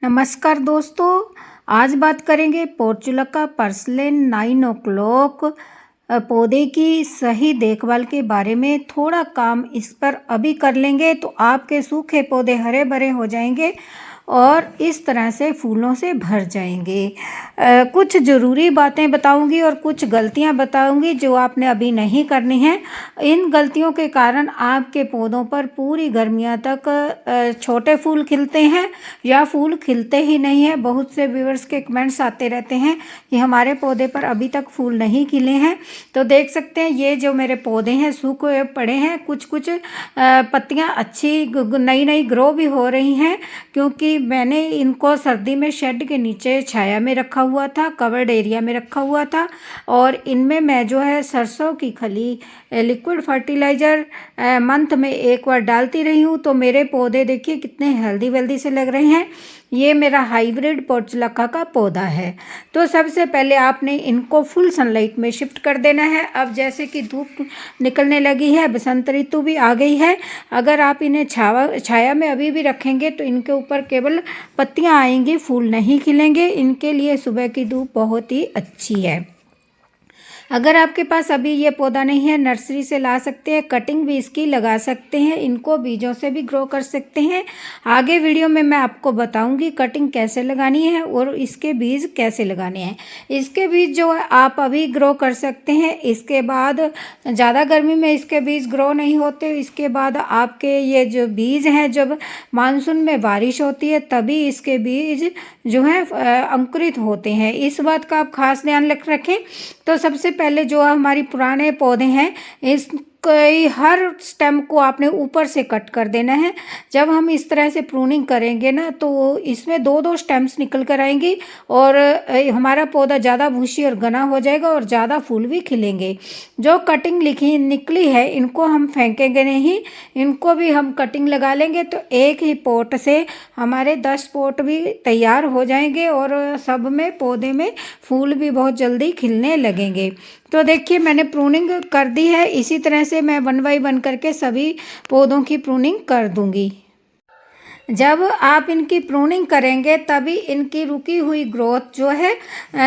नमस्कार दोस्तों। आज बात करेंगे पोर्चुलका पर्सिलेन 9 o'clock पौधे की सही देखभाल के बारे में। थोड़ा काम इस पर अभी कर लेंगे तो आपके सूखे पौधे हरे भरे हो जाएंगे और इस तरह से फूलों से भर जाएंगे। कुछ ज़रूरी बातें बताऊंगी और कुछ गलतियां बताऊंगी जो आपने अभी नहीं करनी है। इन गलतियों के कारण आपके पौधों पर पूरी गर्मियां तक छोटे फूल खिलते हैं या फूल खिलते ही नहीं है। बहुत से व्यूअर्स के कमेंट्स आते रहते हैं कि हमारे पौधे पर अभी तक फूल नहीं खिले हैं। तो देख सकते हैं ये जो मेरे पौधे हैं सूखे पड़े हैं। कुछ कुछ पत्तियां अच्छी नई नई ग्रो भी हो रही हैं क्योंकि मैंने इनको सर्दी में शेड के नीचे छाया में रखा हुआ था, कवर्ड एरिया में रखा हुआ था। और इनमें मैं जो है सरसों की खली लिक्विड फर्टिलाइज़र मंथ में एक बार डालती रही हूँ। तो मेरे पौधे देखिए कितने हेल्दी वेल्दी से लग रहे हैं। ये मेरा हाइब्रिड पोर्चुलका का पौधा है। तो सबसे पहले आपने इनको फुल सनलाइट में शिफ्ट कर देना है। अब जैसे कि धूप निकलने लगी है, बसंत ऋतु भी आ गई है। अगर आप इन्हें छाया में अभी भी रखेंगे तो इनके ऊपर केवल पत्तियां आएंगी, फूल नहीं खिलेंगे। इनके लिए सुबह की धूप बहुत ही अच्छी है। अगर आपके पास अभी ये पौधा नहीं है, नर्सरी से ला सकते हैं, कटिंग भी इसकी लगा सकते हैं, इनको बीजों से भी ग्रो कर सकते हैं। आगे वीडियो में मैं आपको बताऊंगी कटिंग कैसे लगानी है और इसके बीज कैसे लगाने हैं। इसके बीज जो है आप अभी ग्रो कर सकते हैं। इसके बाद ज़्यादा गर्मी में इसके बीज ग्रो नहीं होते। इसके बाद आपके ये जो बीज हैं, जब मानसून में बारिश होती है तभी इसके बीज जो है अंकुरित होते हैं। इस बात का आप खास ध्यान रखें। तो सबसे पहले जो हमारी पुराने पौधे हैं इस हर स्टेम को आपने ऊपर से कट कर देना है। जब हम इस तरह से प्रूनिंग करेंगे ना तो इसमें दो दो स्टेम्स निकल कर आएंगी और हमारा पौधा ज़्यादा भूसी और घना हो जाएगा और ज़्यादा फूल भी खिलेंगे। जो कटिंग निकली है इनको हम फेंकेंगे नहीं, इनको भी हम कटिंग लगा लेंगे तो एक ही पॉट से हमारे 10 पॉट भी तैयार हो जाएंगे और सब में पौधे में फूल भी बहुत जल्दी खिलने लगेंगे। तो देखिए मैंने प्रूनिंग कर दी है। इसी तरह से मैं 1 by 1 करके सभी पौधों की प्रूनिंग कर दूंगी। जब आप इनकी प्रूनिंग करेंगे तभी इनकी रुकी हुई ग्रोथ जो है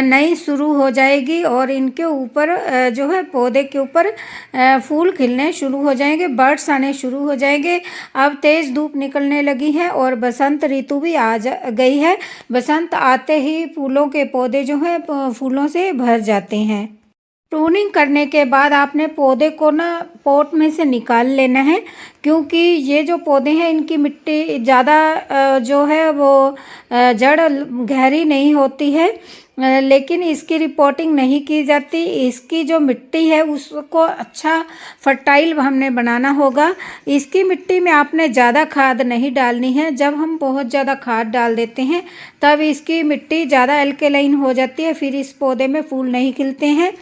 नई शुरू हो जाएगी और इनके ऊपर जो है पौधे के ऊपर फूल खिलने शुरू हो जाएंगे, बर्ड्स आने शुरू हो जाएंगे। अब तेज़ धूप निकलने लगी है और बसंत ऋतु भी आ गई है। बसंत आते ही फूलों के पौधे जो हैं फूलों से भर जाते हैं। प्रूनिंग करने के बाद आपने पौधे को ना पॉट में से निकाल लेना है क्योंकि ये जो पौधे हैं इनकी मिट्टी ज़्यादा जो है वो जड़ गहरी नहीं होती है, लेकिन इसकी रिपोर्टिंग नहीं की जाती। इसकी जो मिट्टी है उसको अच्छा फर्टाइल हमने बनाना होगा। इसकी मिट्टी में आपने ज़्यादा खाद नहीं डालनी है। जब हम बहुत ज़्यादा खाद डाल देते हैं तब इसकी मिट्टी ज़्यादा एल्केलाइन हो जाती है, फिर इस पौधे में फूल नहीं खिलते हैं।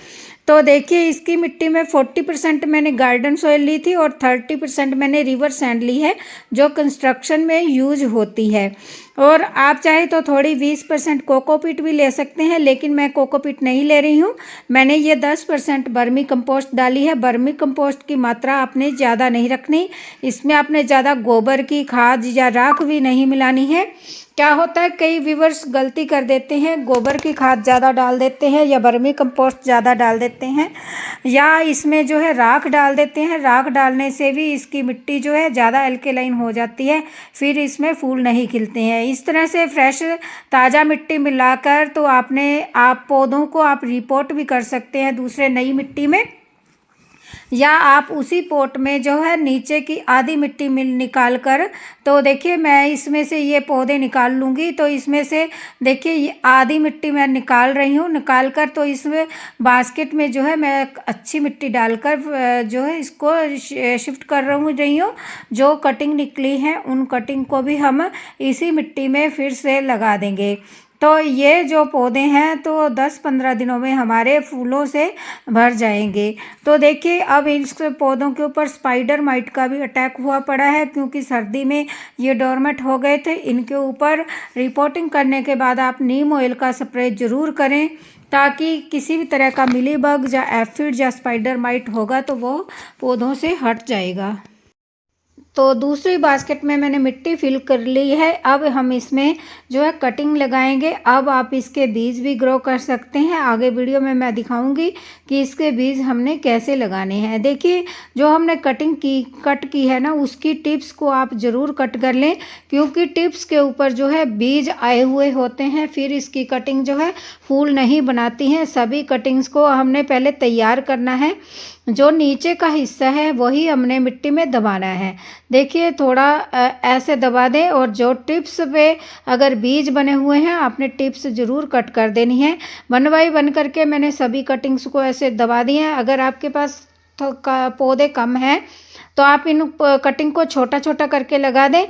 तो देखिए इसकी मिट्टी में 40% मैंने गार्डन सॉइल ली थी और 30% मैंने रिवर सैंड ली है जो कंस्ट्रक्शन में यूज होती है। और आप चाहे तो थोड़ी 20% कोकोपीट भी ले सकते हैं, लेकिन मैं कोकोपीट नहीं ले रही हूँ। मैंने ये 10% बर्मी कंपोस्ट डाली है। बर्मी कंपोस्ट की मात्रा आपने ज़्यादा नहीं रखनी, इसमें आपने ज़्यादा गोबर की खाद या राख भी नहीं मिलानी है। क्या होता है कई व्यूअर्स गलती कर देते हैं, गोबर की खाद ज़्यादा डाल देते हैं या बर्मी कंपोस्ट ज़्यादा डाल देते हैं या इसमें जो है राख डाल देते हैं। राख डालने से भी इसकी मिट्टी जो है ज़्यादा एल्केलाइन हो जाती है, फिर इसमें फूल नहीं खिलते हैं। इस तरह से फ्रेश ताज़ा मिट्टी मिलाकर तो आप पौधों को आप रिपोर्ट भी कर सकते हैं दूसरे नई मिट्टी में, या आप उसी पोट में जो है नीचे की आधी मिट्टी निकाल कर, तो देखिए मैं इसमें से ये पौधे निकाल लूँगी। तो इसमें से देखिए ये आधी मिट्टी मैं निकाल रही हूँ। निकाल कर तो इसमें बास्केट में जो है मैं अच्छी मिट्टी डालकर जो है इसको शिफ्ट कर रही हूँ। जो कटिंग निकली है उन कटिंग को भी हम इसी मिट्टी में फिर से लगा देंगे। तो ये जो पौधे हैं तो 10-15 दिनों में हमारे फूलों से भर जाएंगे। तो देखिए अब इस पौधों के ऊपर स्पाइडर माइट का भी अटैक हुआ पड़ा है क्योंकि सर्दी में ये डोरमेट हो गए थे। इनके ऊपर रिपोर्टिंग करने के बाद आप नीम ऑयल का स्प्रे ज़रूर करें ताकि किसी भी तरह का मिलीबग या एफिड या स्पाइडर माइट होगा तो वो पौधों से हट जाएगा। तो दूसरी बास्केट में मैंने मिट्टी फिल कर ली है। अब हम इसमें जो है कटिंग लगाएंगे। अब आप इसके बीज भी ग्रो कर सकते हैं। आगे वीडियो में मैं दिखाऊंगी कि इसके बीज हमने कैसे लगाने हैं। देखिए, जो हमने कट की है ना, उसकी टिप्स को आप ज़रूर कट कर लें, क्योंकि टिप्स के ऊपर जो है बीज आए हुए होते हैं। फिर इसकी कटिंग जो है फूल नहीं बनाती हैं। सभी कटिंग्स को हमने पहले तैयार करना है। जो नीचे का हिस्सा है वही हमने मिट्टी में दबाना है। देखिए, थोड़ा ऐसे दबा दें, और जो टिप्स पे अगर बीज बने हुए हैं आपने टिप्स ज़रूर कट कर देनी है। वन बाई वन करके मैंने सभी कटिंग्स को ऐसे दबा दिए हैं। अगर आपके पास पौधे कम हैं तो आप इन कटिंग को छोटा छोटा करके लगा दें।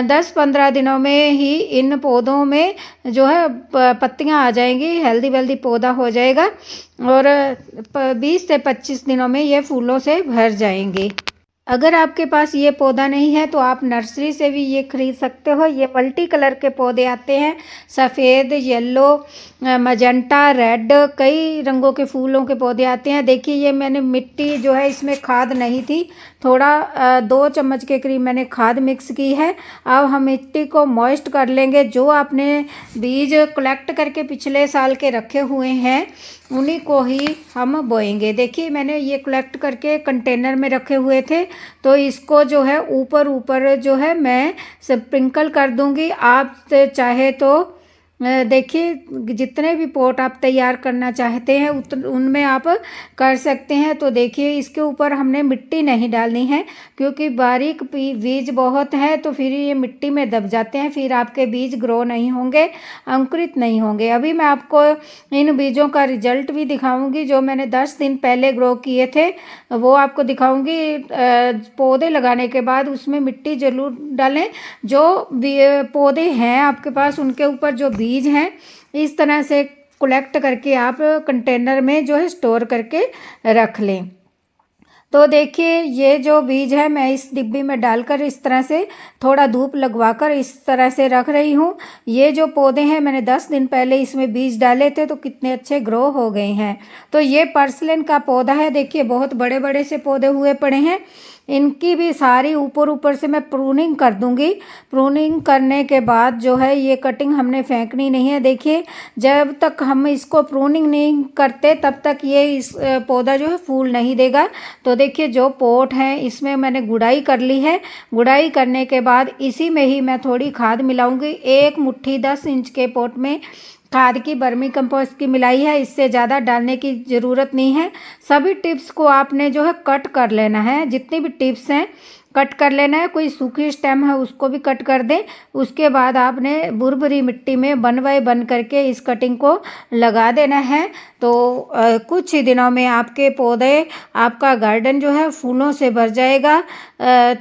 10-15 दिनों में ही इन पौधों में जो है पत्तियां आ जाएंगी, हेल्दी वेल्दी पौधा हो जाएगा, और 20 से 25 दिनों में ये फूलों से भर जाएंगे। अगर आपके पास ये पौधा नहीं है तो आप नर्सरी से भी ये खरीद सकते हो। ये मल्टी कलर के पौधे आते हैं, सफ़ेद, येलो, मजेंटा, रेड, कई रंगों के फूलों के पौधे आते हैं। देखिए, ये मैंने मिट्टी जो है इसमें खाद नहीं थी, थोड़ा 2 चम्मच के करीब मैंने खाद मिक्स की है। अब हम मिट्टी को मॉइस्ट कर लेंगे। जो आपने बीज कलेक्ट करके पिछले साल के रखे हुए हैं उन्हीं को ही हम बोएंगे। देखिए, मैंने ये कलेक्ट करके कंटेनर में रखे हुए थे, तो इसको जो है ऊपर ऊपर जो है मैं स्प्रिंकल कर दूंगी। आप चाहे तो देखिए, जितने भी पॉट आप तैयार करना चाहते हैं उनमें आप कर सकते हैं। तो देखिए, इसके ऊपर हमने मिट्टी नहीं डालनी है, क्योंकि बारीक बीज बहुत है तो फिर ये मिट्टी में दब जाते हैं, फिर आपके बीज ग्रो नहीं होंगे, अंकुरित नहीं होंगे। अभी मैं आपको इन बीजों का रिजल्ट भी दिखाऊंगी। जो मैंने 10 दिन पहले ग्रो किए थे वो आपको दिखाऊंगी। पौधे लगाने के बाद उसमें मिट्टी जरूर डालें। जो पौधे हैं आपके पास उनके ऊपर जो बीज हैं इस तरह से कलेक्ट करके आप कंटेनर में जो है स्टोर करके रख लें। तो देखिए, ये जो बीज है मैं इस डिब्बी में डालकर इस तरह से थोड़ा धूप लगवाकर इस तरह से रख रही हूँ। ये जो पौधे हैं मैंने 10 दिन पहले इसमें बीज डाले थे तो कितने अच्छे ग्रो हो गए हैं। तो ये पर्सलेन का पौधा है। देखिए, बहुत बड़े बड़े से पौधे हुए पड़े हैं। इनकी भी सारी ऊपर ऊपर से मैं प्रूनिंग कर दूंगी। प्रूनिंग करने के बाद जो है ये कटिंग हमने फेंकनी नहीं है। देखिए, जब तक हम इसको प्रूनिंग नहीं करते तब तक ये इस पौधा जो है फूल नहीं देगा। तो देखिए, जो पोट है इसमें मैंने गुड़ाई कर ली है। गुड़ाई करने के बाद इसी में ही मैं थोड़ी खाद मिलाऊंगी। 1 मुट्ठी 10 इंच के पोट में खाद की वर्मी कंपोस्ट की मिलाई है। इससे ज़्यादा डालने की ज़रूरत नहीं है। सभी टिप्स को आपने जो है कट कर लेना है। जितनी भी टिप्स हैं कट कर लेना है। कोई सूखी स्टेम है उसको भी कट कर दें। उसके बाद आपने बुरबुरी मिट्टी में 1 बाय 1 करके इस कटिंग को लगा देना है। तो कुछ ही दिनों में आपके पौधे, आपका गार्डन जो है फूलों से भर जाएगा।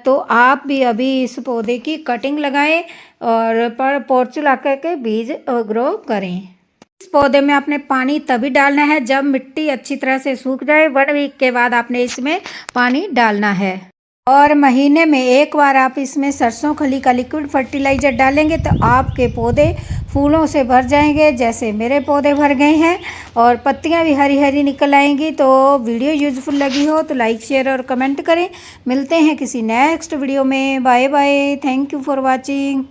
तो आप भी अभी इस पौधे की कटिंग लगाएं और पोर्चुला के बीज ग्रो करें। इस पौधे में आपने पानी तभी डालना है जब मिट्टी अच्छी तरह से सूख जाए। 1 वीक के बाद आपने इसमें पानी डालना है, और महीने में 1 बार आप इसमें सरसों खली का लिक्विड फर्टिलाइज़र डालेंगे तो आपके पौधे फूलों से भर जाएंगे, जैसे मेरे पौधे भर गए हैं, और पत्तियां भी हरी हरी निकल आएंगी। तो वीडियो यूज़फुल लगी हो तो लाइक, शेयर और कमेंट करें। मिलते हैं किसी नेक्स्ट वीडियो में। Bye bye. Thank you for watching.